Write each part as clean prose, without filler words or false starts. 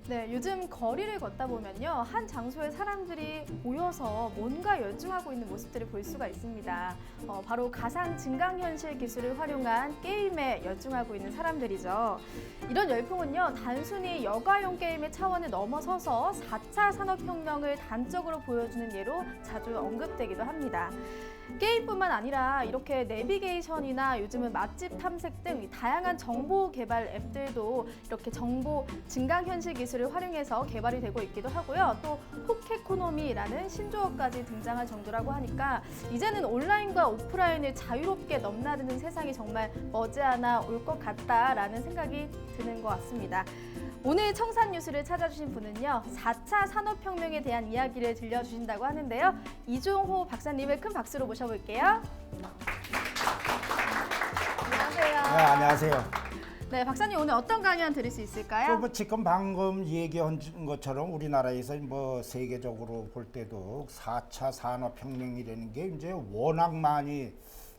네, 요즘 거리를 걷다 보면요. 한 장소에 사람들이 모여서 뭔가 열중하고 있는 모습들을 볼 수가 있습니다. 바로 가상 증강현실 기술을 활용한 게임에 열중하고 있는 사람들이죠. 이런 열풍은요, 단순히 여가용 게임의 차원을 넘어서서 4차 산업혁명을 단적으로 보여주는 예로 자주 언급되기도 합니다. 게임뿐만 아니라 이렇게 내비게이션이나 요즘은 맛집 탐색 등 다양한 정보 개발 앱들도 이렇게 정보 증강현실 기술을 활용해서 개발이 되고 있기도 하고요. 또 포켓코노미라는 신조어까지 등장할 정도라고 하니까 이제는 온라인과 오프라인을 자유롭게 넘나드는 세상이 정말 머지않아 올 것 같다라는 생각이 드는 것 같습니다. 오늘 청산뉴스를 찾아주신 분은요, 4차 산업혁명에 대한 이야기를 들려주신다고 하는데요. 이종호 박사님을 큰 박수로 모셔볼게요. 안녕하세요. 네, 안녕하세요. 네, 박사님 오늘 어떤 강연 들을 수 있을까요? 뭐 지금 방금 얘기한 것처럼 우리나라에서 뭐 세계적으로 볼 때도 4차 산업혁명이라는 게 이제 워낙 많이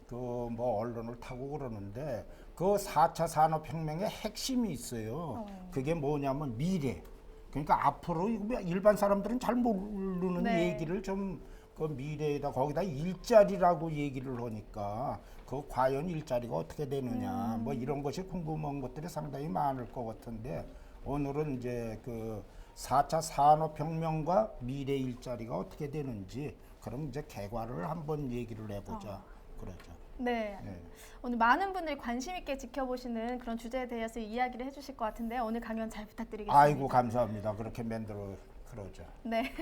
그 뭐 언론을 타고 그러는데 그 4차 산업혁명의 핵심이 있어요. 그게 뭐냐면 미래. 그러니까 앞으로 이거 일반 사람들은 잘 모르는 네. 얘기를 좀 그 미래에다 거기다 일자리라고 얘기를 하니까 그 과연 일자리가 어떻게 되느냐 뭐 이런 것이 궁금한 것들이 상당히 많을 것 같은데 오늘은 이제 그 4차 산업혁명과 미래 일자리가 어떻게 되는지 그럼 이제 개괄을 한번 얘기를 해보자 그러죠. 네. 네. 오늘 많은 분들이 관심 있게 지켜보시는 그런 주제에 대해서 이야기를 해주실 것 같은데 오늘 강연 잘 부탁드리겠습니다. 아이고 감사합니다. 그렇게 만들어 그러죠. 네.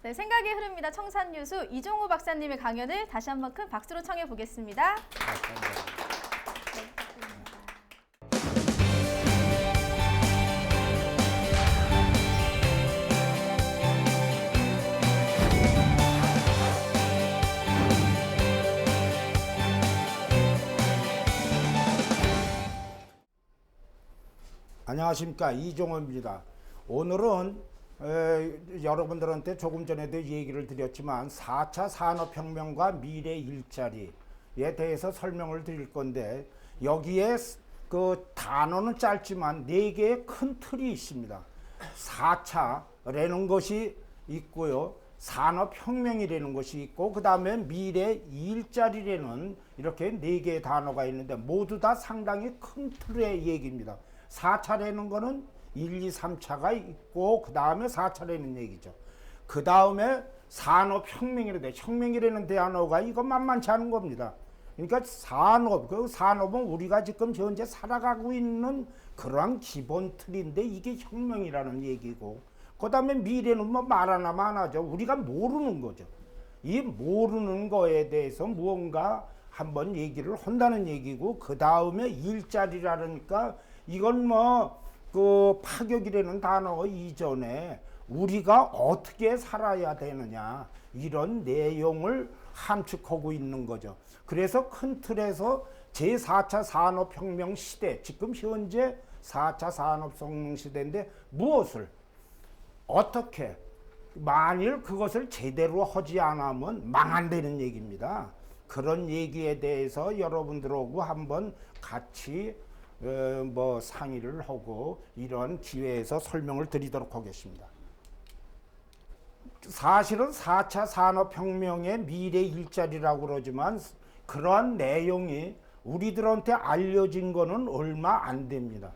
네, 생각이 흐릅니다. 청산뉴스 이종호 박사님의 강연을 다시 한번 큰 박수로 청해 보겠습니다. 안녕하십니까, 이종호입니다. 오늘은 여러분들한테 조금 전에도 얘기를 드렸지만 4차 산업혁명과 미래 일자리에 대해서 설명을 드릴 건데 여기에 그 단어는 짧지만 4개의 큰 틀이 있습니다. 4차라는 것이 있고요. 산업혁명이라는 것이 있고 그 다음에 미래 일자리라는 이렇게 4개의 단어가 있는데 모두 다 상당히 큰 틀의 얘기입니다. 4차라는 거는 1, 2, 3차가 있고 그 다음에 4차라는 얘기죠. 그 다음에 산업혁명이라는 혁명이라는 단어가 이거 만만치 않은 겁니다. 그러니까 그 산업은 우리가 지금 현재 살아가고 있는 그러한 기본 틀인데 이게 혁명이라는 얘기고 그 다음에 미래는 뭐 말 하나만 안 하죠. 우리가 모르는 거죠. 이 모르는 거에 대해서 무언가 한번 얘기를 한다는 얘기고 그 다음에 일자리라니까 이건 뭐 그 파격이라는 단어 이전에 우리가 어떻게 살아야 되느냐 이런 내용을 함축하고 있는 거죠. 그래서 큰 틀에서 제4차 산업혁명 시대 지금 현재 4차 산업혁명 시대인데 무엇을 어떻게 만일 그것을 제대로 하지 않으면 망한다는 얘기입니다. 그런 얘기에 대해서 여러분들하고 한번 같이 뭐 상의를 하고 이런 기회에서 설명을 드리도록 하겠습니다. 사실은 4차 산업혁명의 미래 일자리라고 그러지만 그러한 내용이 우리들한테 알려진 거는 얼마 안 됩니다.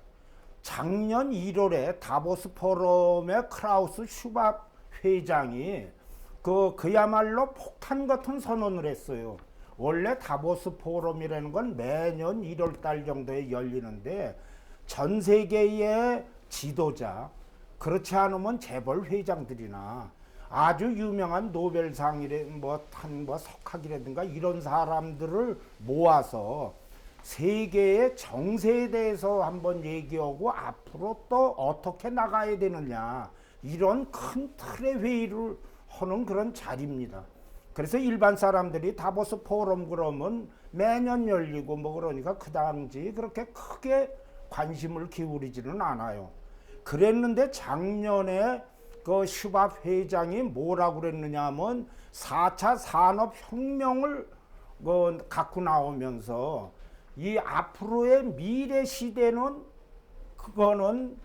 작년 1월에 다보스 포럼의 크라우스 슈밥 회장이 그야말로 폭탄 같은 선언을 했어요. 원래 다보스 포럼이라는 건 매년 1월 달 정도에 열리는데 전 세계의 지도자, 그렇지 않으면 재벌 회장들이나 아주 유명한 노벨상이래 뭐 석학이라든가 이런 사람들을 모아서 세계의 정세에 대해서 한번 얘기하고 앞으로 또 어떻게 나가야 되느냐 이런 큰 틀의 회의를 하는 그런 자리입니다. 그래서 일반 사람들이 다보스 포럼 그러면 매년 열리고 뭐 그러니까 그 당시 그렇게 크게 관심을 기울이지는 않아요. 그랬는데 작년에 그 슈밥 회장이 뭐라고 그랬느냐 하면 4차 산업혁명을 갖고 나오면서 이 앞으로의 미래 시대는 그거는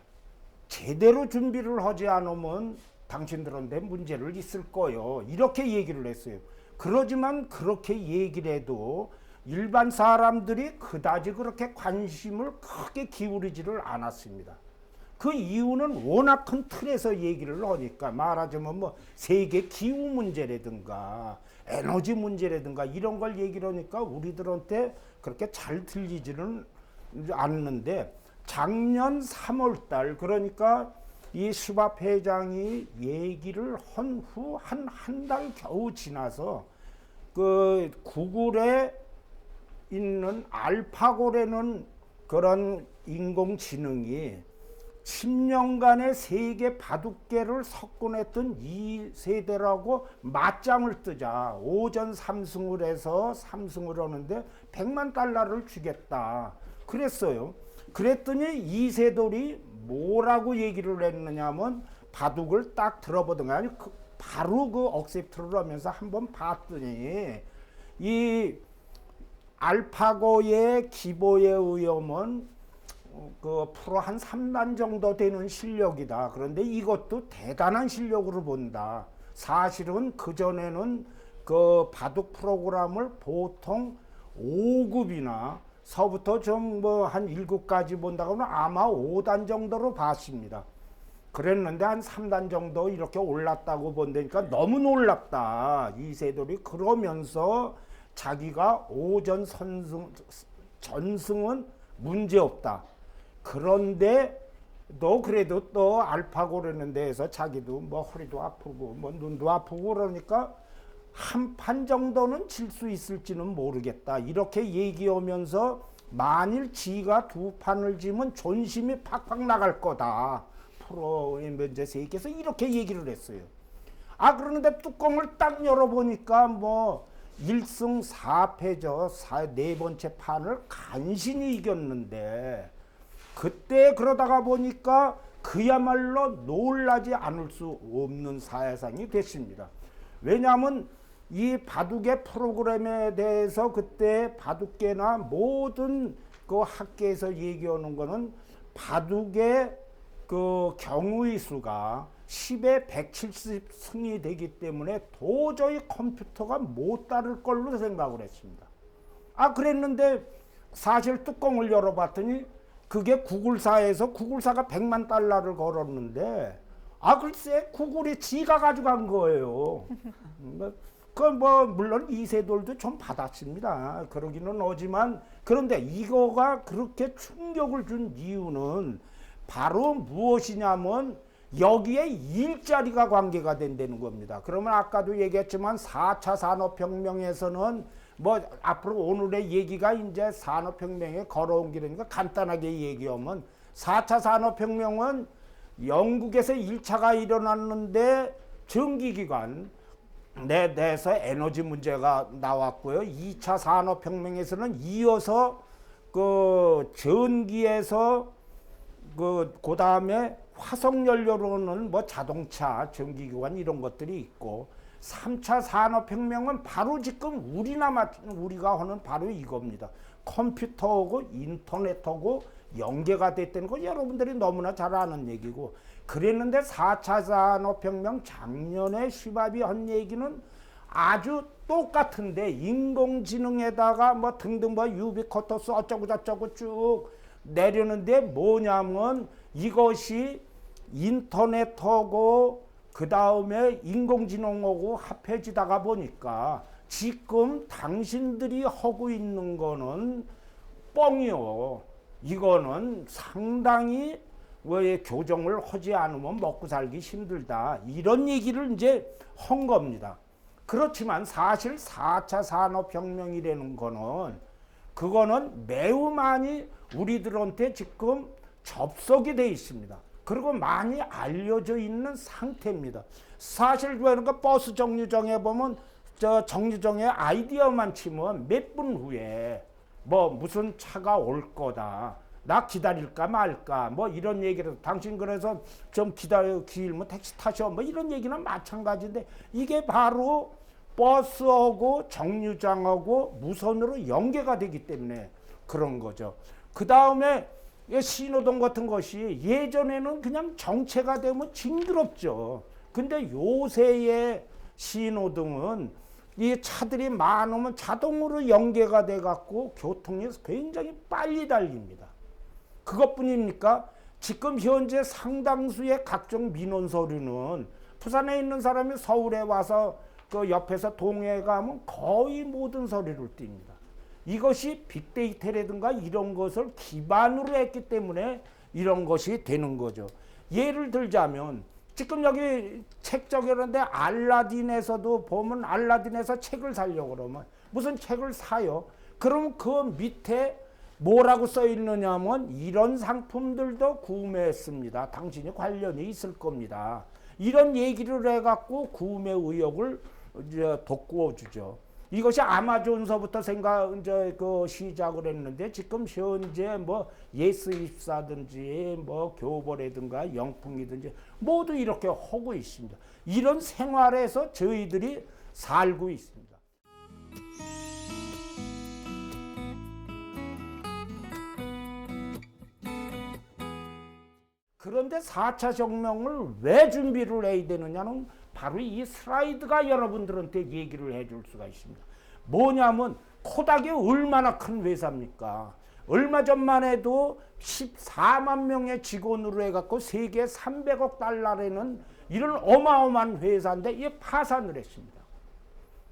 제대로 준비를 하지 않으면 당신들한테 문제를 있을 거요. 이렇게 얘기를 했어요. 그러지만 그렇게 얘기를 해도 일반 사람들이 그다지 그렇게 관심을 크게 기울이지를 않았습니다. 그 이유는 워낙 큰 틀에서 얘기를 하니까, 말하자면 뭐 세계 기후 문제라든가 에너지 문제라든가 이런 걸 얘기를 하니까 우리들한테 그렇게 잘 들리지는 않는데, 작년 3월 달, 그러니까 이 슈밥 회장이 얘기를 한 후 한 달 겨우 지나서 그 구글에 있는 알파고라는 그런 인공지능이 10년간의 세계 바둑계를 석권했던 이 세대라고 맞짱을 뜨자 오전 3승을 해서 3승을 하는데 100만 달러를 주겠다 그랬어요. 그랬더니 이세돌이 뭐라고 얘기를 했느냐면, 바둑을 딱 들어보던 아니 바로 그 억셉트를 하면서 한번 봤더니 이 알파고의 기보에 의하면 그 프로 한 3단 정도 되는 실력이다. 그런데 이것도 대단한 실력으로 본다. 사실은 그전에는 그 바둑 프로그램을 보통 5급이나 서부터 좀 뭐 한 7까지 본다고는 아마 5단 정도로 봤습니다. 그랬는데 한 3단 정도 이렇게 올랐다고 본다니까 너무 놀랍다. 이세돌이 그러면서 자기가 오전 전승은 문제없다. 그런데 너 그래도 또 알파고라는 데에서 자기도 뭐 허리도 아프고 뭐 눈도 아프고 그러니까 한 판 정도는 질 수 있을지는 모르겠다. 이렇게 얘기하면서 만일 지가 2판을 지면 존심이 팍팍 나갈 거다. 프로의 면제 세계에서 이렇게 얘기를 했어요. 아, 그러는데 뚜껑을 딱 열어보니까 뭐 1승 4패죠. 네 번째 판을 간신히 이겼는데, 그때 그러다가 보니까 그야말로 놀라지 않을 수 없는 사회상이 됐습니다. 왜냐하면 이 바둑의 프로그램에 대해서 그때 바둑계나 모든 그 학계에서 얘기하는 거는 바둑의 그 경우의 수가 10에 170승이 되기 때문에 도저히 컴퓨터가 못 따를 걸로 생각을 했습니다. 아, 그랬는데 사실 뚜껑을 열어봤더니 그게 구글사에서 구글사가 100만 달러를 걸었는데, 아, 글쎄 구글이 지가 가져간 거예요. 뭐 물론 이세돌도 좀 받았습니다. 그러기는 하지만, 그런데 이거가 그렇게 충격을 준 이유는 바로 무엇이냐면 여기에 일자리가 관계가 된다는 겁니다. 그러면 아까도 얘기했지만 4차 산업혁명에서는 뭐 앞으로 오늘의 얘기가 이제 산업혁명에 걸어온 길이니까 간단하게 얘기하면, 4차 산업혁명은 영국에서 1차가 일어났는데 전기기관 내에서 에너지 문제가 나왔고요. 2차 산업혁명에서는 이어서 그 전기에서 그 다음에 화석연료로는 뭐 자동차, 전기기관 이런 것들이 있고, 3차 산업혁명은 바로 지금 우리가 하는 바로 이겁니다. 컴퓨터하고 인터넷하고 연계가 됐다는 거 여러분들이 너무나 잘 아는 얘기고, 그랬는데 4차 산업혁명 작년에 슈밥이 한 얘기는 아주 똑같은데, 인공지능에다가 뭐 등등 뭐 유비쿼터스 어쩌고 저쩌고 쭉 내려는데 뭐냐면 이것이 인터넷하고 그 다음에 인공지능하고 합해지다가 보니까 지금 당신들이 하고 있는 거는 뻥이요. 이거는 상당히 왜 교정을 하지 않으면 먹고 살기 힘들다. 이런 얘기를 이제 한 겁니다. 그렇지만 사실 4차 산업혁명이라는 거는 그거는 매우 많이 우리들한테 지금 접속이 돼 있습니다. 그리고 많이 알려져 있는 상태입니다. 사실 그러니까 버스 정류장에 보면 저 정류장에 아이디어만 치면 몇 분 후에 뭐 무슨 차가 올 거다. 나 기다릴까 말까 뭐 이런 얘기를, 당신 그래서 좀 길면 택시 타셔 뭐 이런 얘기는 마찬가지인데, 이게 바로 버스하고 정류장하고 무선으로 연계가 되기 때문에 그런 거죠. 그 다음에 이 신호등 같은 것이 예전에는 그냥 정체가 되면 징그럽죠. 근데 요새의 신호등은 이 차들이 많으면 자동으로 연계가 돼 갖고 교통이 굉장히 빨리 달립니다. 그것뿐입니까? 지금 현재 상당수의 각종 민원 서류는 부산에 있는 사람이 서울에 와서 그 옆에서 동해에 가면 거의 모든 서류를 띱니다. 이것이 빅데이터라든가 이런 것을 기반으로 했기 때문에 이런 것이 되는 거죠. 예를 들자면 지금 여기 책 적용하는데 알라딘에서도 보면 알라딘에서 책을 사려고 그러면 무슨 책을 사요. 그럼 그 밑에 뭐라고 써 있느냐면 이런 상품들도 구매했습니다. 당신이 관련이 있을 겁니다. 이런 얘기를 해갖고 구매 의욕을 이제 돋구어 주죠. 이것이 아마존서부터 시작을 했는데 지금 현재 뭐 예스24든지 뭐 교보라든가 영풍이든지 모두 이렇게 하고 있습니다. 이런 생활에서 저희들이 살고 있습니다. 그런데 4차 혁명을 왜 준비를 해야 되느냐는 바로 이 슬라이드가 여러분들한테 얘기를 해줄 수가 있습니다. 뭐냐면 코닥이 얼마나 큰 회사입니까? 얼마 전만 해도 14만 명의 직원으로 해갖고 세계 300억 달러라는 이런 어마어마한 회사인데 이게 파산을 했습니다.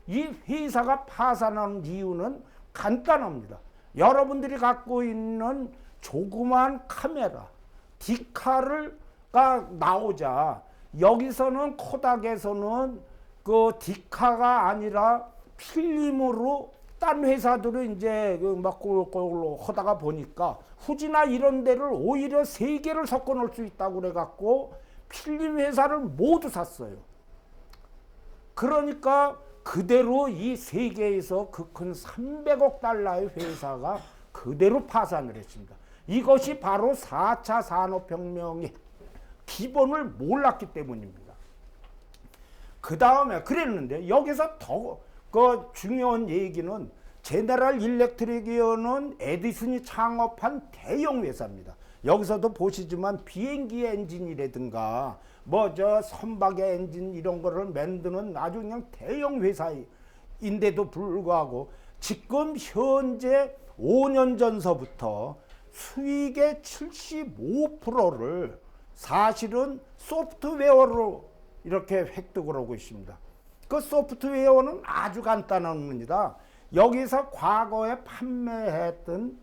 이 회사가 파산한 이유는 간단합니다. 여러분들이 갖고 있는 조그만 카메라 디카가 나오자 여기서는 코닥에서는 그 디카가 아니라 필름으로 딴 회사들을 이제 막 그걸로 하다가 보니까 후지나 이런 데를 오히려 세 개를 섞어 놓을 수 있다고 그래 갖고 필름 회사를 모두 샀어요. 그러니까 그대로 이 세계에서 그 큰 300억 달러의 회사가 그대로 파산을 했습니다. 이것이 바로 4차 산업혁명의 기본을 몰랐기 때문입니다. 그 다음에 그랬는데 여기서 더 그 중요한 얘기는 제너럴 일렉트릭이어는 에디슨이 창업한 대형 회사입니다. 여기서도 보시지만 비행기 엔진이라든가 뭐 저 선박의 엔진 이런 거를 만드는 아주 그냥 대형 회사인데도 불구하고 지금 현재 5년 전서부터 수익의 75%를 사실은 소프트웨어로 이렇게 획득을 하고 있습니다. 그 소프트웨어는 아주 간단한 겁니다. 여기서 과거에 판매했던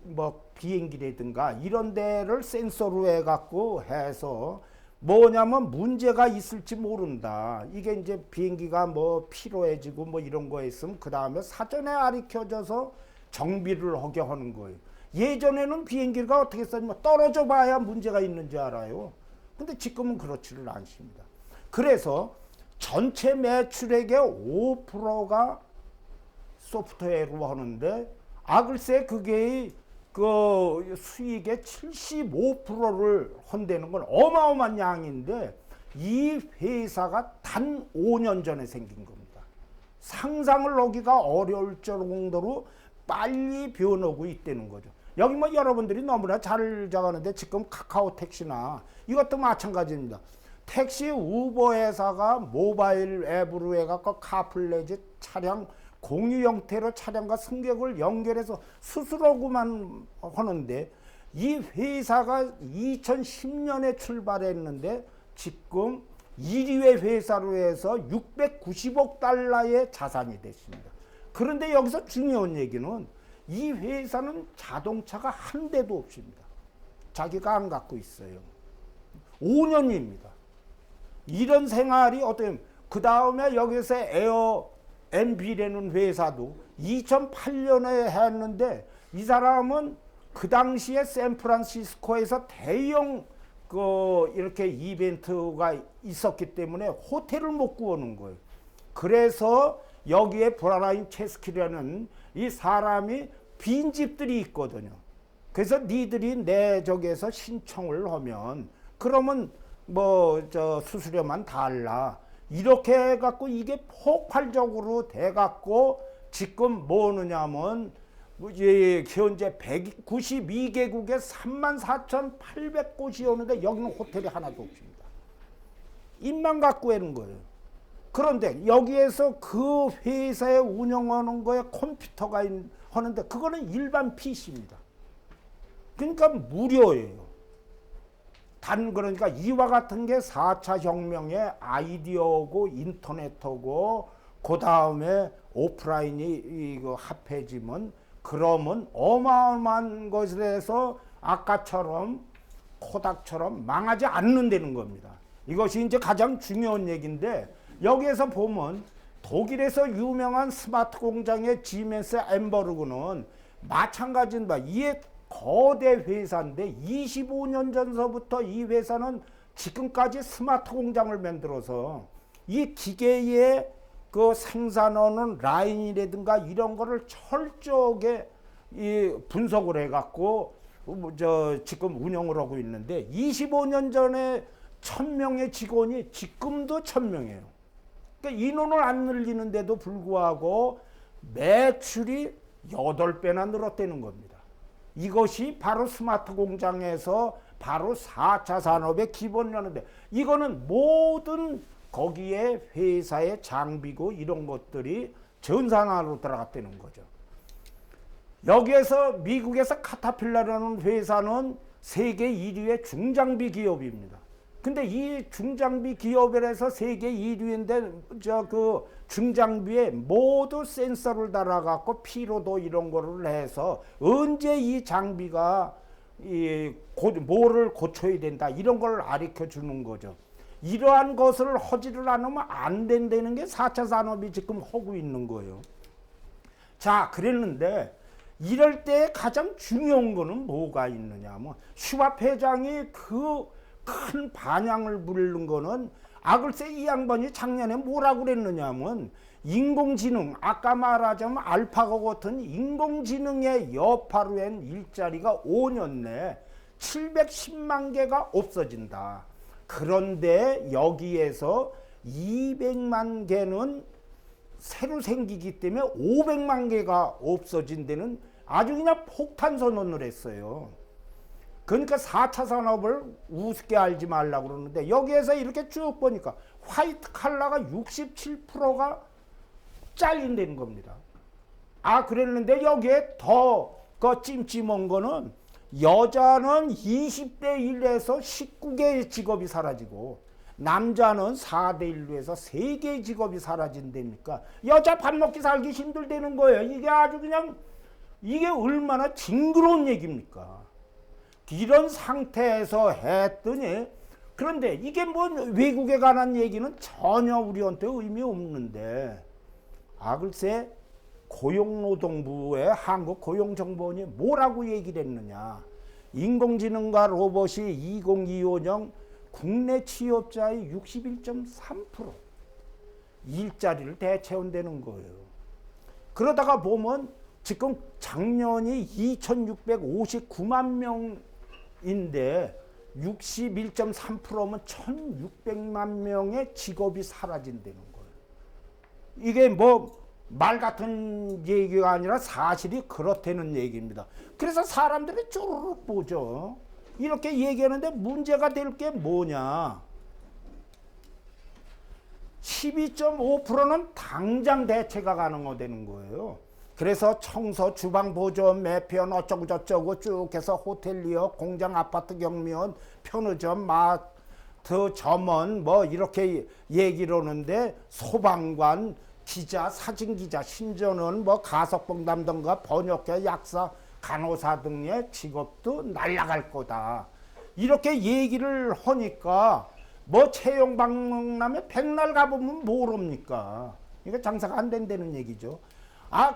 뭐 비행기라든가 이런 데를 센서로 해갖고 해서 뭐냐면 문제가 있을지 모른다. 이게 이제 비행기가 뭐 피로해지고 뭐 이런 거 있으면 그 다음에 사전에 가르쳐줘서 정비를 하게 하는 거예요. 예전에는 비행기가 어떻게 했었냐면 떨어져 봐야 문제가 있는지 알아요. 근데 지금은 그렇지를 않습니다. 그래서 전체 매출액의 5%가 소프트웨어로 하는데 글쎄 그게 그 수익의 75%를 한다는 건 어마어마한 양인데 이 회사가 단 5년 전에 생긴 겁니다. 상상을 하기가 어려울 정도로 빨리 변하고 있다는 거죠. 여기 뭐 여러분들이 너무나 잘 잡았는데 지금 카카오 택시나 이것도 마찬가지입니다. 택시 우버 회사가 모바일 앱으로 해갖고 카플레지 차량 공유 형태로 차량과 승객을 연결해서 스스로만 하는데 이 회사가 2010년에 출발했는데 지금 1위의 회사로 해서 690억 달러의 자산이 됐습니다. 그런데 여기서 중요한 얘기는 이 회사는 자동차가 한 대도 없습니다. 자기가 안 갖고 있어요. 5년입니다. 이런 생활이 어떤 그 다음에 여기서 에어MB라는 회사도 2008년에 했는데 이 사람은 그 당시에 샌프란시스코에서 대형 이렇게 이벤트가 있었기 때문에 호텔을 못 구하는 거예요. 그래서 여기에 브라인 체스키라는 이 사람이 빈집들이 있거든요. 그래서 니들이 내 저기에서 신청을 하면 그러면 뭐 저 수수료만 달라 이렇게 해갖고 이게 폭발적으로 돼갖고 지금 뭐느냐면 현재 192개국에 34,800곳이 오는데 여기는 호텔이 하나도 없습니다. 입만 갖고 오는 거예요. 그런데 여기에서 그 회사에 운영하는 거에 컴퓨터가 하는데 그거는 일반 PC입니다. 그러니까 무료예요. 그러니까 이와 같은 게 4차 혁명의 아이디어고 인터넷하고 그 다음에 오프라인이 이거 합해지면 그러면 어마어마한 것에 대해서 아까처럼 코닥처럼 망하지 않는다는 겁니다. 이것이 이제 가장 중요한 얘기인데 여기에서 보면 독일에서 유명한 스마트 공장의 지멘스 엠버르그는 마찬가지입니다. 이게 거대 회사인데 25년 전서부터 이 회사는 지금까지 스마트 공장을 만들어서 이 기계의 그 생산하는 라인이라든가 이런 거를 철저하게 분석을 해갖고 지금 운영을 하고 있는데 25년 전에 1,000명의 직원이 지금도 1,000명이에요. 그러니까 인원을 안 늘리는데도 불구하고 매출이 8배나 늘었다는 겁니다. 이것이 바로 스마트 공장에서 바로 4차 산업의 기본이라는데 이거는 모든 거기에 회사의 장비고 이런 것들이 전산화로 들어갔다는 거죠. 여기에서 미국에서 카타필라라는 회사는 세계 1위의 중장비 기업입니다. 근데 이 중장비 기업에서 세계 1위인데 그 중장비에 모두 센서를 달아갖고 피로도 이런 거를 해서 언제 이 장비가 뭐를 고쳐야 된다 이런 걸 가르쳐 주는 거죠. 이러한 것을 하지를 않으면 안 된다는 게 4차 산업이 지금 하고 있는 거예요. 자, 그랬는데 이럴 때 가장 중요한 거는 뭐가 있느냐 하면 슈왑 회장이 그 큰 반향을 부르는 거는 글쎄 이 양반이 작년에 뭐라고 그랬느냐 하면 인공지능 아까 말하자면 알파고 같은 인공지능의 여파로 한 일자리가 5년 내 710만 개가 없어진다. 그런데 여기에서 200만 개는 새로 생기기 때문에 500만 개가 없어진 데는 아주 그냥 폭탄 선언을 했어요. 그러니까 4차 산업을 우습게 알지 말라고 그러는데 여기에서 이렇게 쭉 보니까 화이트 칼라가 67%가 잘린다는 겁니다. 그랬는데 여기에 더 그 찜찜한 거는 여자는 20대 1에서 19개의 직업이 사라지고 남자는 4대 1로 해서 3개의 직업이 사라진다니까 여자 밥 먹기 살기 힘들다는 거예요. 이게 아주 그냥 이게 얼마나 징그러운 얘기입니까? 이런 상태에서 했더니 그런데 이게 뭐 외국에 관한 얘기는 전혀 우리한테 의미 없는데 글쎄 고용노동부의 한국고용정보원이 뭐라고 얘기를 했느냐. 인공지능과 로봇이 2025년 국내 취업자의 61.3% 일자리를 대체한다는 거예요. 그러다가 보면 지금 작년이 2,659만 명인데 61.3%면 1,600만 명의 직업이 사라진다는 거예요. 이게 뭐 말 같은 얘기가 아니라 사실이 그렇다는 얘기입니다. 그래서 사람들이 쪼르륵 보죠. 이렇게 얘기하는데 문제가 될 게 뭐냐. 12.5%는 당장 대체가 가능하다는 거예요. 그래서 청소, 주방 보조원, 매편 어쩌고 저쩌고 쭉 해서 호텔리어, 공장, 아파트 경비원, 편의점, 마트, 점원 뭐 이렇게 얘기를 하는데 소방관, 기자, 사진기자, 심지어는 뭐 가석봉 담당과 번역회, 약사, 간호사 등의 직업도 날아갈 거다. 이렇게 얘기를 하니까 뭐 채용 방문하면 백날 가보면 모릅니까? 이거 장사가 안 된다는 얘기죠.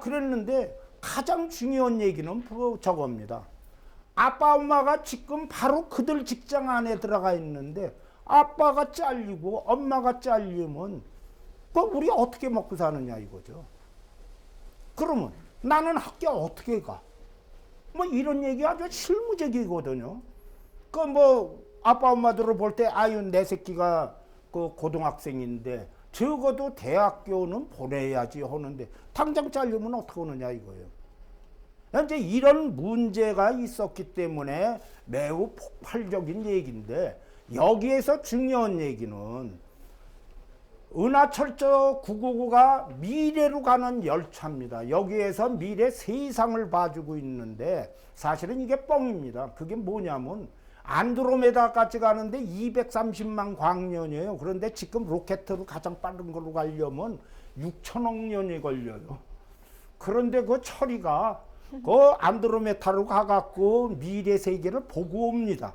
그랬는데 가장 중요한 얘기는 저겁니다. 아빠 엄마가 지금 바로 그들 직장 안에 들어가 있는데 아빠가 잘리고 엄마가 잘리면 우리 어떻게 먹고 사느냐 이거죠. 그러면 나는 학교 어떻게 가? 뭐 이런 얘기 아주 실무적이거든요. 뭐 아빠 엄마들을 볼 때 내 새끼가 그 고등학생인데 적어도 대학교는 보내야지 하는데 당장 잘리면 어떻게 하느냐 이거예요. 이제 이런 문제가 있었기 때문에 매우 폭발적인 얘기인데, 여기에서 중요한 얘기는 은하철도 999가 미래로 가는 열차입니다. 여기에서 미래 세상을 봐주고 있는데 사실은 이게 뻥입니다. 그게 뭐냐면 안드로메다까지 가는데 230만 광년이에요. 그런데 지금 로켓으로 가장 빠른 걸로 가려면 6천억 년이 걸려요. 그런데 그 처리가 그 안드로메다로 가갖고 미래 세계를 보고 옵니다.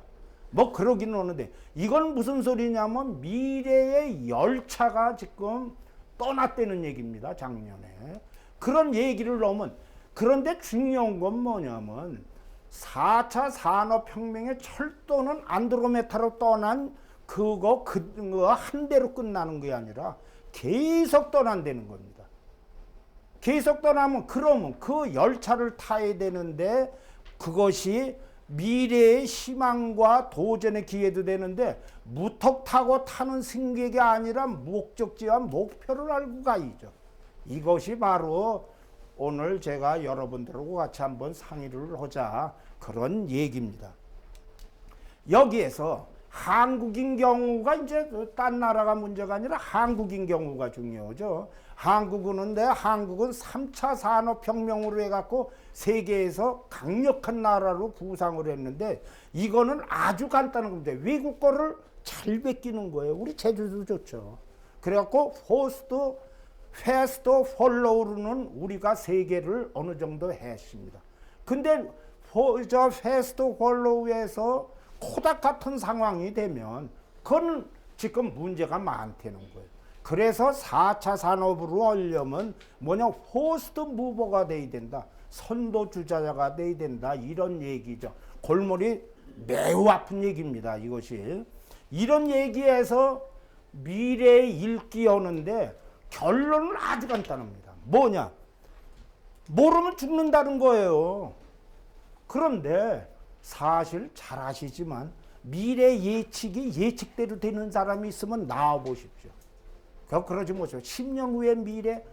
뭐 그러기는 하는데, 이건 무슨 소리냐면 미래의 열차가 지금 떠났다는 얘기입니다. 작년에. 그런 얘기를 넣으면, 그런데 중요한 건 뭐냐면 4차 산업혁명의 철도는 안드로메다로 떠난 그거 한 대로 끝나는 게 아니라 계속 떠난다는 겁니다. 계속 떠나면, 그러면 그 열차를 타야 되는데 그것이 미래의 희망과 도전의 기회도 되는데, 무턱 타고 타는 승객이 아니라 목적지와 목표를 알고 가야죠. 이것이 바로 오늘 제가 여러분들하고 같이 한번 상의를 하자, 그런 얘기입니다. 여기에서 한국인 경우가 이제 딴 나라가 문제가 아니라 한국인 경우가 중요하죠. 한국은 3차 산업혁명으로 해갖고 세계에서 강력한 나라로 부상을 했는데, 이거는 아주 간단한 겁니다. 외국 거를 잘 베끼는 거예요. 우리 제주도 좋죠. 그래갖고 패스트 폴로우로는 우리가 세계를 어느 정도 했습니다. 근데 패스트 폴로우에서 코닥 같은 상황이 되면 그건 지금 문제가 많다는 거예요. 그래서 4차 산업으로 하려면 뭐냐, 호스트 무버가 돼야 된다. 선도주자가 돼야 된다. 이런 얘기죠. 골머리 매우 아픈 얘기입니다. 이것이. 이런 얘기에서 미래 읽기 하는데 결론은 아주 간단합니다. 뭐냐? 모르면 죽는다는 거예요. 그런데 사실 잘 아시지만 미래 예측이 예측대로 되는 사람이 있으면 나와 보십시오. 그러지 마세요. 10년 후의 미래,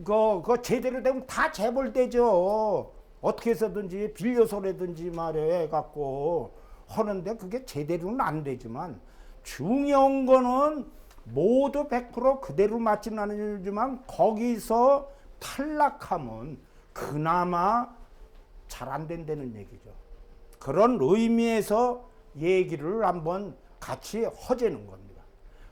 그거 제대로 되면 다 재벌되죠. 어떻게 해서든지 빌려서라든지 말이야 해갖고 하는데 그게 제대로는 안 되지만, 중요한 거는 모두 100% 그대로 맞지는 않지만 거기서 탈락하면 그나마 잘 안 된다는 얘기죠. 그런 의미에서 얘기를 한번 같이 허재는 겁니다.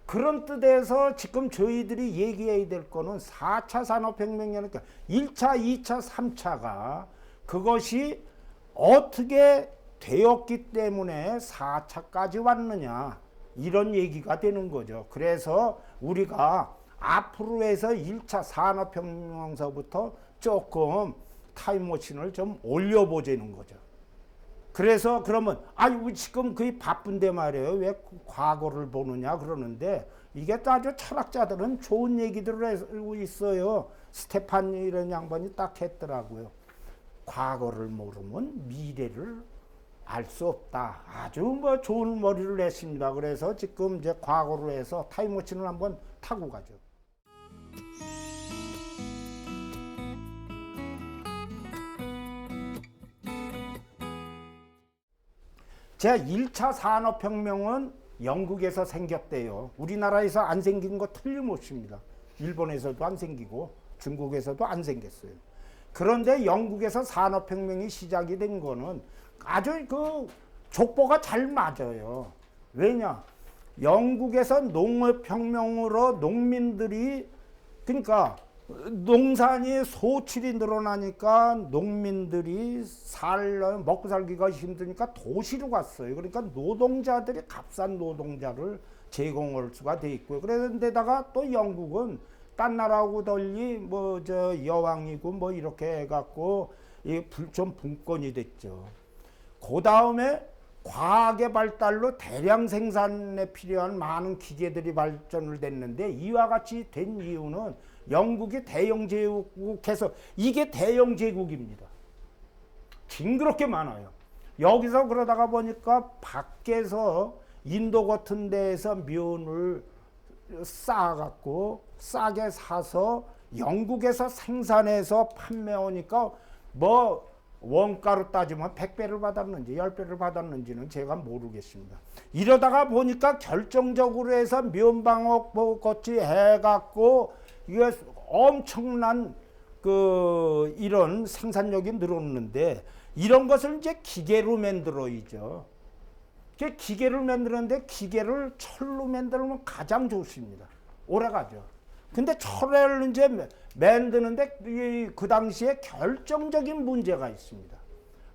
그런 뜻에서 지금 저희들이 얘기해야 될 거는 4차 산업혁명이니까 1차, 2차, 3차가 그것이 어떻게 되었기 때문에 4차까지 왔느냐, 이런 얘기가 되는 거죠. 그래서 우리가 앞으로 해서 1차 산업혁명서부터 조금 타임머신을 좀 올려보자는 거죠. 그래서 그러면 지금 거의 바쁜데 말이에요. 왜 과거를 보느냐 그러는데, 이게 또 아주 철학자들은 좋은 얘기들을 하고 있어요. 스테판 이런 양반이 딱 했더라고요. 과거를 모르면 미래를 알 수 없다. 아주 좋은 머리를 냈습니다. 그래서 지금 이제 과거로 해서 타임머신을 한번 타고 가죠. 제1차 산업혁명은 영국에서 생겼대요. 우리나라에서 안 생긴 거 틀림없습니다. 일본에서도 안 생기고 중국에서도 안 생겼어요. 그런데 영국에서 산업혁명이 시작이 된 거는 아주 족보가 잘 맞아요. 왜냐? 영국에서 농업혁명으로 농민들이, 그러니까 농산이 소출이 늘어나니까 농민들이 먹고 살기가 힘드니까 도시로 갔어요. 그러니까 노동자들이 값싼 노동자를 제공할 수가 돼 있고요. 그런데다가 또 영국은 딴 나라하고 달리 여왕이고 이렇게 해갖고 좀 분권이 됐죠. 그 다음에 과학의 발달로 대량 생산에 필요한 많은 기계들이 발전을 됐는데, 이와 같이 된 이유는 영국이 대영 제국해서, 이게 대영 제국입니다. 징그럽게 많아요. 여기서 그러다가 보니까 밖에서 인도 같은 데에서 면을 싸갖고 싸게 사서 영국에서 생산해서 판매하니까 뭐 원가로 따지면 100배를 받았는지 10배를 받았는지는 제가 모르겠습니다. 이러다가 보니까 결정적으로 해서 면방옥 뭐 같이 해갖고 이게 엄청난 그 이런 생산력이 늘었는데 이런 것을 이제 기계로 만들어야죠. 기계를 만드는데 기계를 철로 만들면 가장 좋습니다. 오래가죠. 근데 철을 이제 만드는데 그 당시에 결정적인 문제가 있습니다.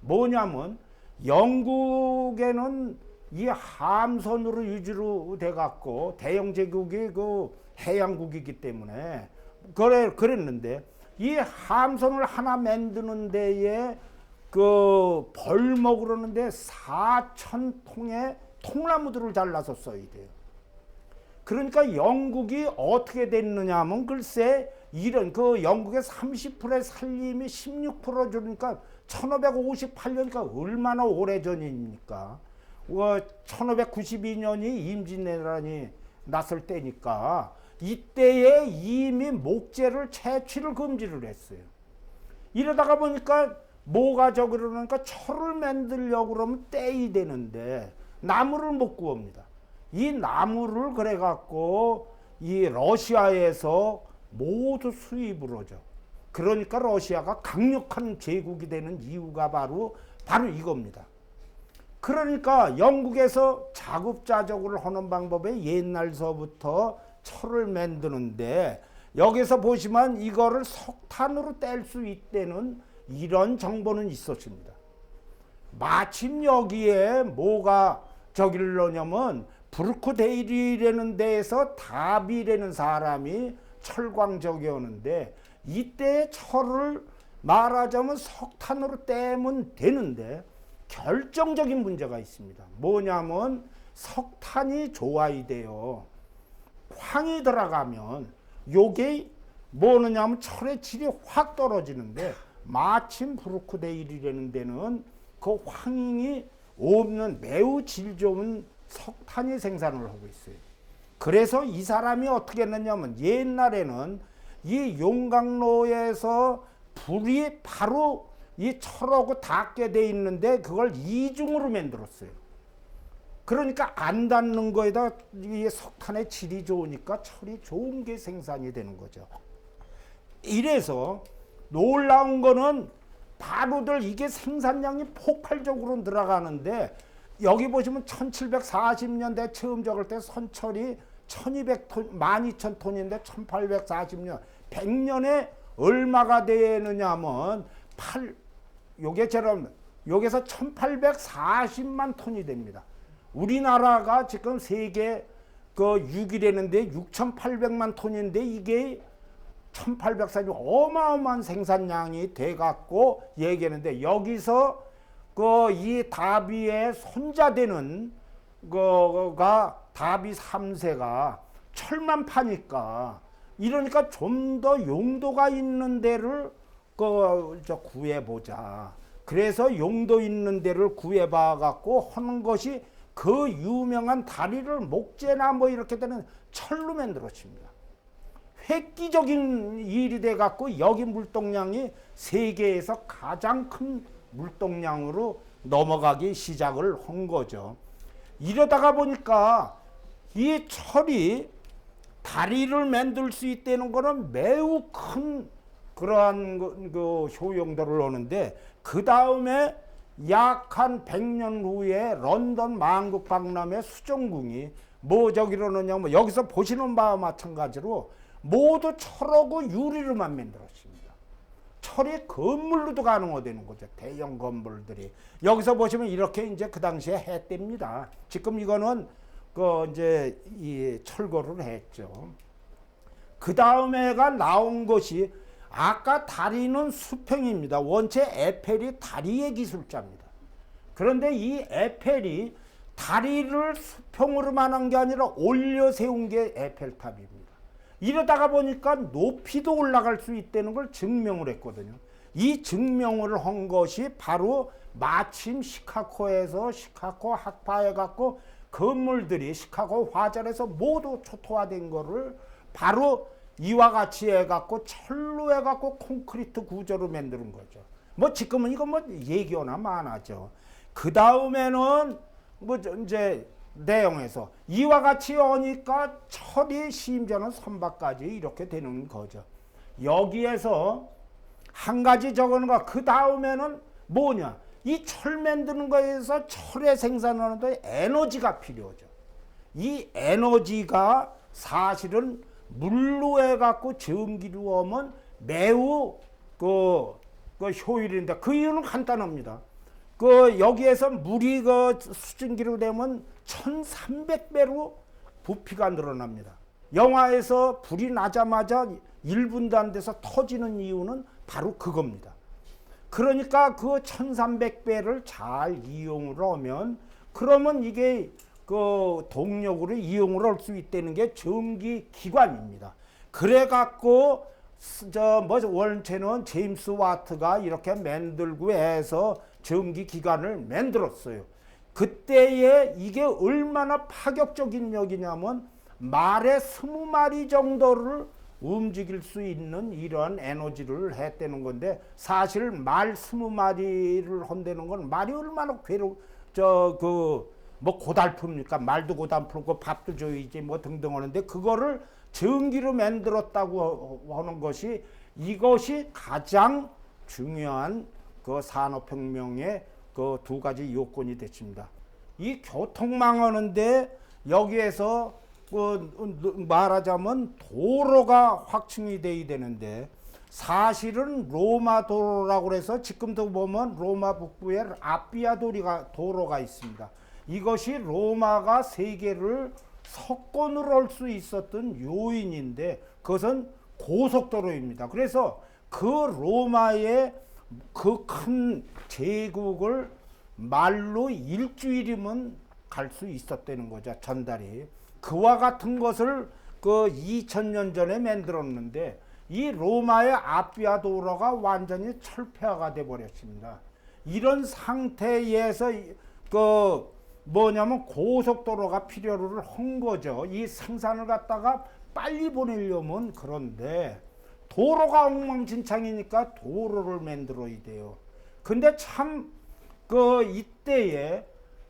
뭐냐면 영국에는 이 함선으로 유지로 돼 갖고 대영 제국이 그 해양국이기 때문에 그랬는데 이 함선을 하나 만드는 데에 그 벌목으로는데 4,000통의 통나무들을 잘라서 써야 돼요. 그러니까 영국이 어떻게 됐느냐 하면 글쎄 이런 그 영국의 30%의 살림이 16% 주니까 1558년이니까 얼마나 오래전입니까? 1592년이 임진왜란이 났을 때니까 이때에 이미 목재를 채취를 금지를 했어요. 이러다가 보니까 뭐가 그러니까 철을 만들려고 그러면 떼야 되는데 나무를 못 구합니다. 이 나무를 그래 갖고 이 러시아에서 모두 수입을 하죠. 그러니까 러시아가 강력한 제국이 되는 이유가 바로 이겁니다. 그러니까 영국에서 자급자족을 하는 방법에 옛날서부터 철을 만드는데 여기서 보시면 이거를 석탄으로 뗄 수 있다는 이런 정보는 있었습니다. 마침 여기에 뭐가 저길러냐면 브루크데일이라는 데에서 다비라는 사람이 철광적이었는데 이때 철을 말하자면 석탄으로 떼면 되는데 결정적인 문제가 있습니다. 뭐냐면 석탄이 좋아야 돼요. 황이 들어가면 요게 뭐냐면 철의 질이 확 떨어지는데 마침 브루크데일이라는 데는 그 황이 없는 매우 질 좋은 석탄이 생산을 하고 있어요. 그래서 이 사람이 어떻게 했느냐면 옛날에는 이 용광로에서 불이 바로 이 철하고 닿게 돼 있는데 그걸 이중으로 만들었어요. 그러니까 안 닿는 거에다 이 석탄의 질이 좋으니까 철이 좋은 게 생산이 되는 거죠. 이래서 놀라운 거는 바로들 이게 생산량이 폭발적으로 늘어가는데 여기 보시면 1740년대 처음 적을 때 선철이 1200톤, 12,000톤인데 1840년, 100년에 얼마가 되느냐 하면 여기서 1840만 톤이 됩니다. 우리나라가 지금 세계 그 6위라는데 6,800만 톤인데 이게 1840년 어마어마한 생산량이 돼 갖고 얘기하는데 여기서 그 이 다비의 손자되는 거가 다비 3세가 철만 파니까 이러니까 좀 더 용도가 있는 데를 구해보자. 그래서 용도 있는 데를 구해봐 갖고 하는 것이 그 유명한 다리를 목재나 뭐 이렇게 되는 철로 만들어집니다. 획기적인 일이 돼 갖고 여기 물동량이 세계에서 가장 큰 물동량으로 넘어가기 시작을 한 거죠. 이러다가 보니까 이 철이 다리를 만들 수 있다는 거는 매우 큰 그러한 그 효용도를 하는데 그 다음에 약 한 100년 후에 런던 만국박람회 수정궁이 뭐 저기로느냐 뭐 여기서 보시는 바와 마찬가지로 모두 철하고 유리로만 만들었습니다. 철이 건물로도 가능하다는 거죠. 대형 건물들이 여기서 보시면 이렇게 이제 그 당시에 했답니다. 지금 이거는 그 이제 이 철거를 했죠. 그 다음에가 나온 것이 아까 다리는 수평입니다. 원체 에펠이 다리의 기술자입니다. 그런데 이 에펠이 다리를 수평으로만 한 게 아니라 올려 세운 게 에펠탑입니다. 이러다가 보니까 높이도 올라갈 수 있다는 걸 증명을 했거든요. 이 증명을 한 것이 바로 마침 시카고에서 시카고 학파해 갖고 건물들이 시카고 화절에서 모두 초토화된 거를 바로 이와 같이 해갖고 철로 해갖고 콘크리트 구조로 만드는 거죠. 뭐 지금은 이거 뭐 얘기나 많아죠. 그 다음에는 뭐 이제 내용에서 이와 같이 오니까 철이 심지어는 선박까지 이렇게 되는 거죠. 여기에서 한 가지 적은 거, 그 다음에는 뭐냐? 이 철 만드는 거에서 철의 생산하는데 에너지가 필요하죠. 이 에너지가 사실은 물로 해갖고 전기로 하면 매우 그 효율인데 그 이유는 간단합니다. 여기에서 물이 수증기로 되면 1300배로 부피가 늘어납니다. 영화에서 불이 나자마자 1분도 안 돼서 터지는 이유는 바로 그겁니다. 그러니까 그 1300배를 잘 이용을 하면 그러면 이게 동력으로 이용을 할 수 있다는 게 전기 기관입니다. 그래갖고 원체는 제임스 와트가 이렇게 만들고 해서 전기 기관을 만들었어요. 그때에 이게 얼마나 파격적인 역이냐면 말의 20마리 정도를 움직일 수 있는 이런 에너지를 했다는 건데, 사실 말 20마리를 한다는 건 말이 얼마나 고달픕니까? 말도 고달프고 밥도 줘야지 뭐 등등 하는데 그거를 전기로 만들었다고 하는 것이 이것이 가장 중요한 산업혁명의 두 가지 요건이 됐습니다. 이 교통망 하는데 여기에서 말하자면 도로가 확충이 돼야 되는데, 사실은 로마 도로라고 해서 지금도 보면 로마 북부에 아피아 도로가 있습니다. 이것이 로마가 세계를 석권으로 할 수 있었던 요인인데 그것은 고속도로입니다. 그래서 그 로마의 그 큰 제국을 말로 일주일이면 갈 수 있었다는 거죠. 전달이. 그와 같은 것을 2000년 전에 만들었는데 이 로마의 아피아 도로가 완전히 철폐화가 돼 버렸습니다. 이런 상태에서 고속도로가 필요를 한 거죠. 이 생산을 갖다가 빨리 보내려면. 그런데 도로가 엉망진창이니까 도로를 만들어야 돼요. 근데 참 이때에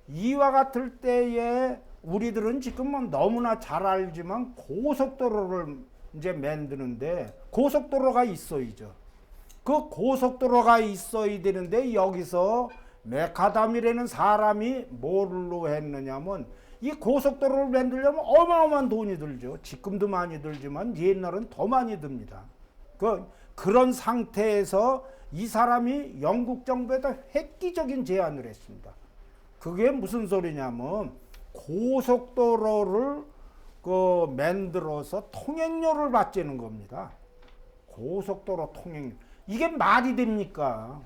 이와 같을 때에 우리들은 지금 너무나 잘 알지만 고속도로를 이제 만드는데 고속도로가 있어야죠. 그 고속도로가 있어야 되는데 여기서 메카담이라는 사람이 뭐로 했느냐면 이 고속도로를 만들려면 어마어마한 돈이 들죠. 지금도 많이 들지만 옛날은 더 많이 듭니다. 그런 상태에서 이 사람이 영국 정부에다 획기적인 제안을 했습니다. 그게 무슨 소리냐면 고속도로를 만들어서 통행료를 받자는 겁니다. 고속도로 통행료. 이게 말이 됩니까?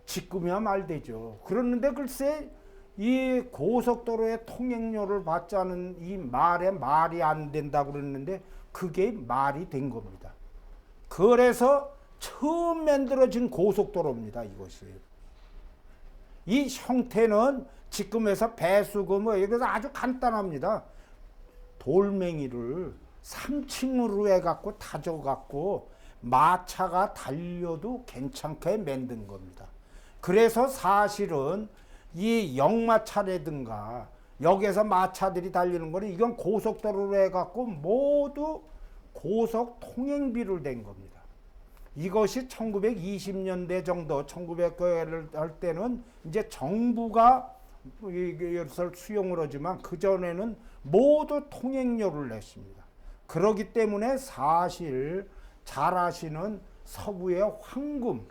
지금이야 말되죠. 그러는데 글쎄 이 고속도로에 통행료를 받자는 이 말에 말이 안 된다고 그랬는데 그게 말이 된 겁니다. 그래서 처음 만들어진 고속도로입니다. 이것이. 이 형태는 지금에서 배수금 여기서 아주 간단합니다. 돌멩이를 3층으로 해갖고 다져갖고 마차가 달려도 괜찮게 만든 겁니다. 그래서 사실은 이 역마차라든가 여기에서 마차들이 달리는 거는 이건 고속도로로 해갖고 모두 고속 통행비를 댄 겁니다. 이것이 1920년대 정도, 1900을 할 때는 이제 정부가 이것을 수용을 하지만 그전에는 모두 통행료를 냈습니다. 그렇기 때문에 사실 잘 아시는 서부의 황금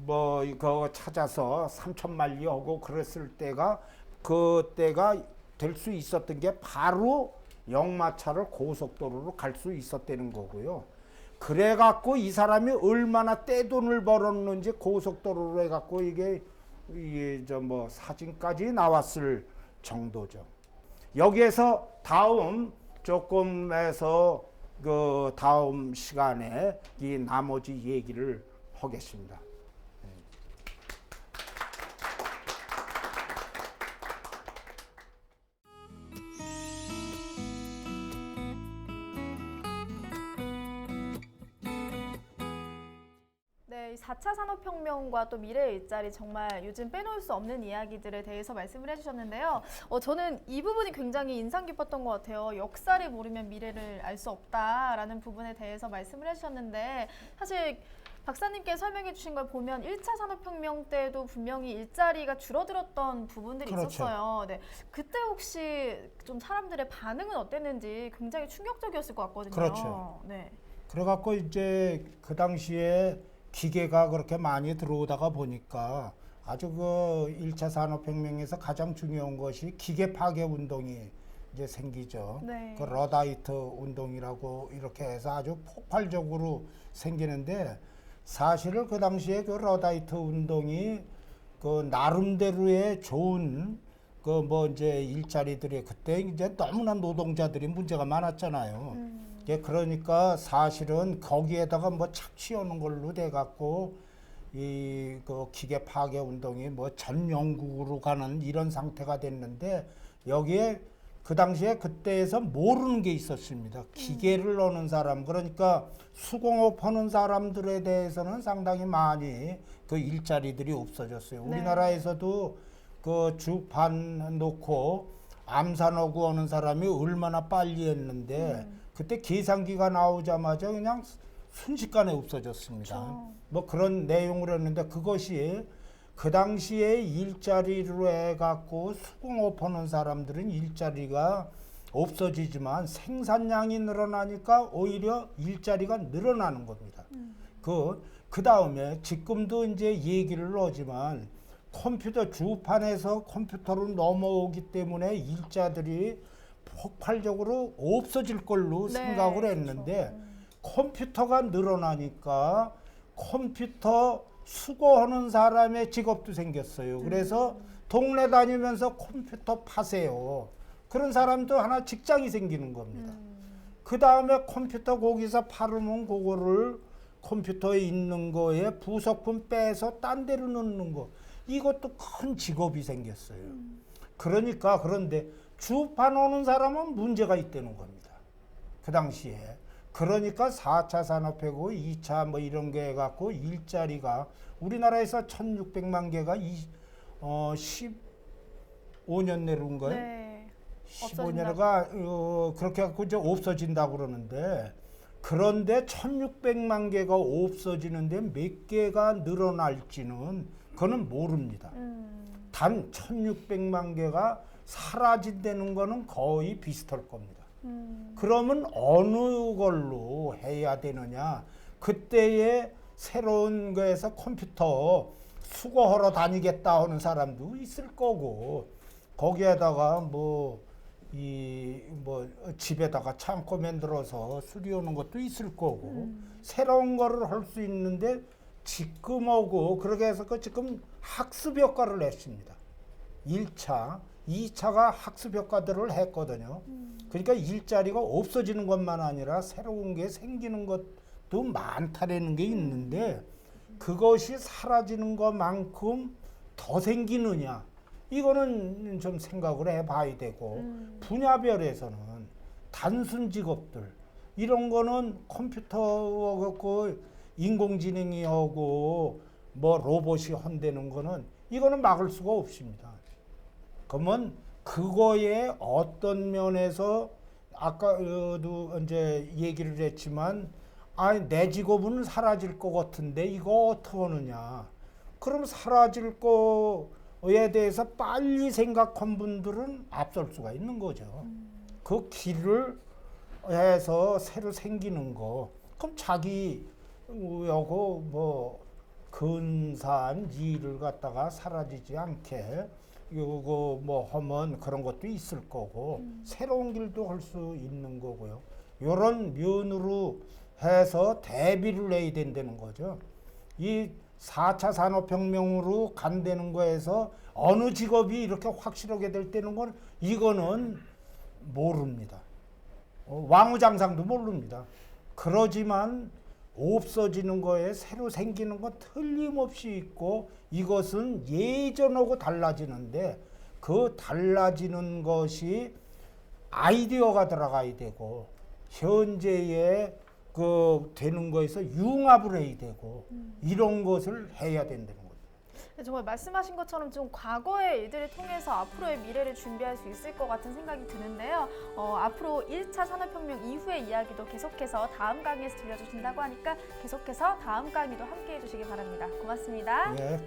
그거 찾아서 3천만리 하고 그랬을 때가 그때가 될 수 있었던 게 바로 역마차를 고속도로로 갈 수 있었다는 거고요. 그래갖고 이 사람이 얼마나 떼돈을 벌었는지 고속도로로 해갖고 이게 사진까지 나왔을 정도죠. 여기에서 다음 조금에서 다음 시간에 이 나머지 얘기를 하겠습니다. 4차 산업혁명과 또 미래의 일자리 정말 요즘 빼놓을 수 없는 이야기들에 대해서 말씀을 해주셨는데요. 저는 이 부분이 굉장히 인상 깊었던 것 같아요. 역사를 모르면 미래를 알 수 없다라는 부분에 대해서 말씀을 해주셨는데 사실 박사님께 설명해 주신 걸 보면 1차 산업혁명 때도 분명히 일자리가 줄어들었던 부분들이 그렇죠. 있었어요. 네. 그때 혹시 좀 사람들의 반응은 어땠는지 굉장히 충격적이었을 것 같거든요. 그렇죠. 네. 그래갖고 이제 그 당시에 기계가 그렇게 많이 들어오다가 보니까 아주 그 1차 산업혁명에서 가장 중요한 것이 기계 파괴 운동이 이제 생기죠. 네. 그 러다이트 운동이라고 이렇게 해서 아주 폭발적으로 생기는데 사실은 그 당시에 그 러다이트 운동이 그 나름대로의 좋은 그 뭐 이제 일자리들이 그때 이제 너무나 노동자들이 문제가 많았잖아요. 예, 그러니까 사실은 거기에다가 뭐 착취하는 걸로 돼 갖고 이 그 기계 파괴 운동이 뭐 전 영국으로 가는 이런 상태가 됐는데 여기에 그 당시에 그때에서 모르는 게 있었습니다. 기계를 넣는 사람, 그러니까 수공업 하는 사람들에 대해서는 상당히 많이 그 일자리들이 없어졌어요. 네. 우리나라에서도 그 주판 놓고 암산하고 하는 사람이 얼마나 빨리 했는데 그때 계산기가 나오자마자 그냥 순식간에 없어졌습니다. 그렇죠. 뭐 그런 내용을 했는데 그것이 그 당시에 일자리로 해갖고 수공업 하는 사람들은 일자리가 없어지지만 생산량이 늘어나니까 오히려 일자리가 늘어나는 겁니다. 그 다음에 지금도 이제 얘기를 하지만 컴퓨터 주판에서 컴퓨터로 넘어오기 때문에 일자들이 폭발적으로 없어질 걸로 네, 생각을 했는데 그렇죠. 컴퓨터가 늘어나니까 컴퓨터 수거하는 사람의 직업도 생겼어요. 그래서 동네 다니면서 컴퓨터 파세요. 그런 사람도 하나 직장이 생기는 겁니다. 그 다음에 컴퓨터 거기서 팔으면 그거를 컴퓨터에 있는 거에 부속품 빼서 딴 데로 넣는 거. 이것도 큰 직업이 생겼어요. 그러니까 그런데 주판 오는 사람은 문제가 있다는 겁니다. 그 당시에. 그러니까 4차 산업혁명, 2차 뭐 이런 게 해갖고 일자리가 우리나라에서 1600만 개가 15년 내로인가요? 네. 15년가 그렇게 해갖고 이제 없어진다고 그러는데 그런데 1600만 개가 없어지는데 몇 개가 늘어날지는 그거는 모릅니다. 단 1600만 개가 사라진다는 거는 거의 비슷할 겁니다. 그러면 어느 걸로 해야 되느냐? 그때의 새로운 거에서 컴퓨터 수거하러 다니겠다 하는 사람도 있을 거고 거기에다가 뭐 집에다가 창고 만들어서 수리하는 것도 있을 거고 새로운 거를 할 수 있는데 지금하고 그렇게 해서 지금 학습 효과를 냈습니다. 1차, 2차가 학습 효과들을 했거든요. 그러니까 일자리가 없어지는 것만 아니라 새로운 게 생기는 것도 많다라는 게 있는데 그것이 사라지는 것만큼 더 생기느냐 이거는 좀 생각을 해봐야 되고 분야별에서는 단순 직업들 이런 거는 컴퓨터 갖고 인공지능이 하고 뭐 로봇이 한다는 거는 이거는 막을 수가 없습니다. 그러면 그거에 어떤 면에서 아까도 이제 얘기를 했지만 내 직업은 사라질 것 같은데 이거 어떻게 하느냐. 그럼 사라질 거에 대해서 빨리 생각한 분들은 앞설 수가 있는 거죠. 그 길을 해서 새로 생기는 거. 그럼 자기 요거 뭐 근사한 일을 갖다가 사라지지 않게 요거 뭐 하면 그런 것도 있을 거고 새로운 길도 할 수 있는 거고요. 요런 면으로 해서 대비를 해야 된다는 거죠. 이 4차 산업혁명으로 간다는 거에서 어느 직업이 이렇게 확실하게 될 때는 건 이거는 모릅니다. 왕우장상도 모릅니다. 그러지만 없어지는 거에 새로 생기는 건 틀림없이 있고 이것은 예전하고 달라지는데 그 달라지는 것이 아이디어가 들어가야 되고 현재의 그 되는 거에서 융합을 해야 되고 이런 것을 해야 된다는 거죠. 네, 정말 말씀하신 것처럼 좀 과거의 일들을 통해서 앞으로의 미래를 준비할 수 있을 것 같은 생각이 드는데요. 앞으로 1차 산업혁명 이후의 이야기도 계속해서 다음 강의에서 들려주신다고 하니까 계속해서 다음 강의도 함께해 주시기 바랍니다. 고맙습니다. 예.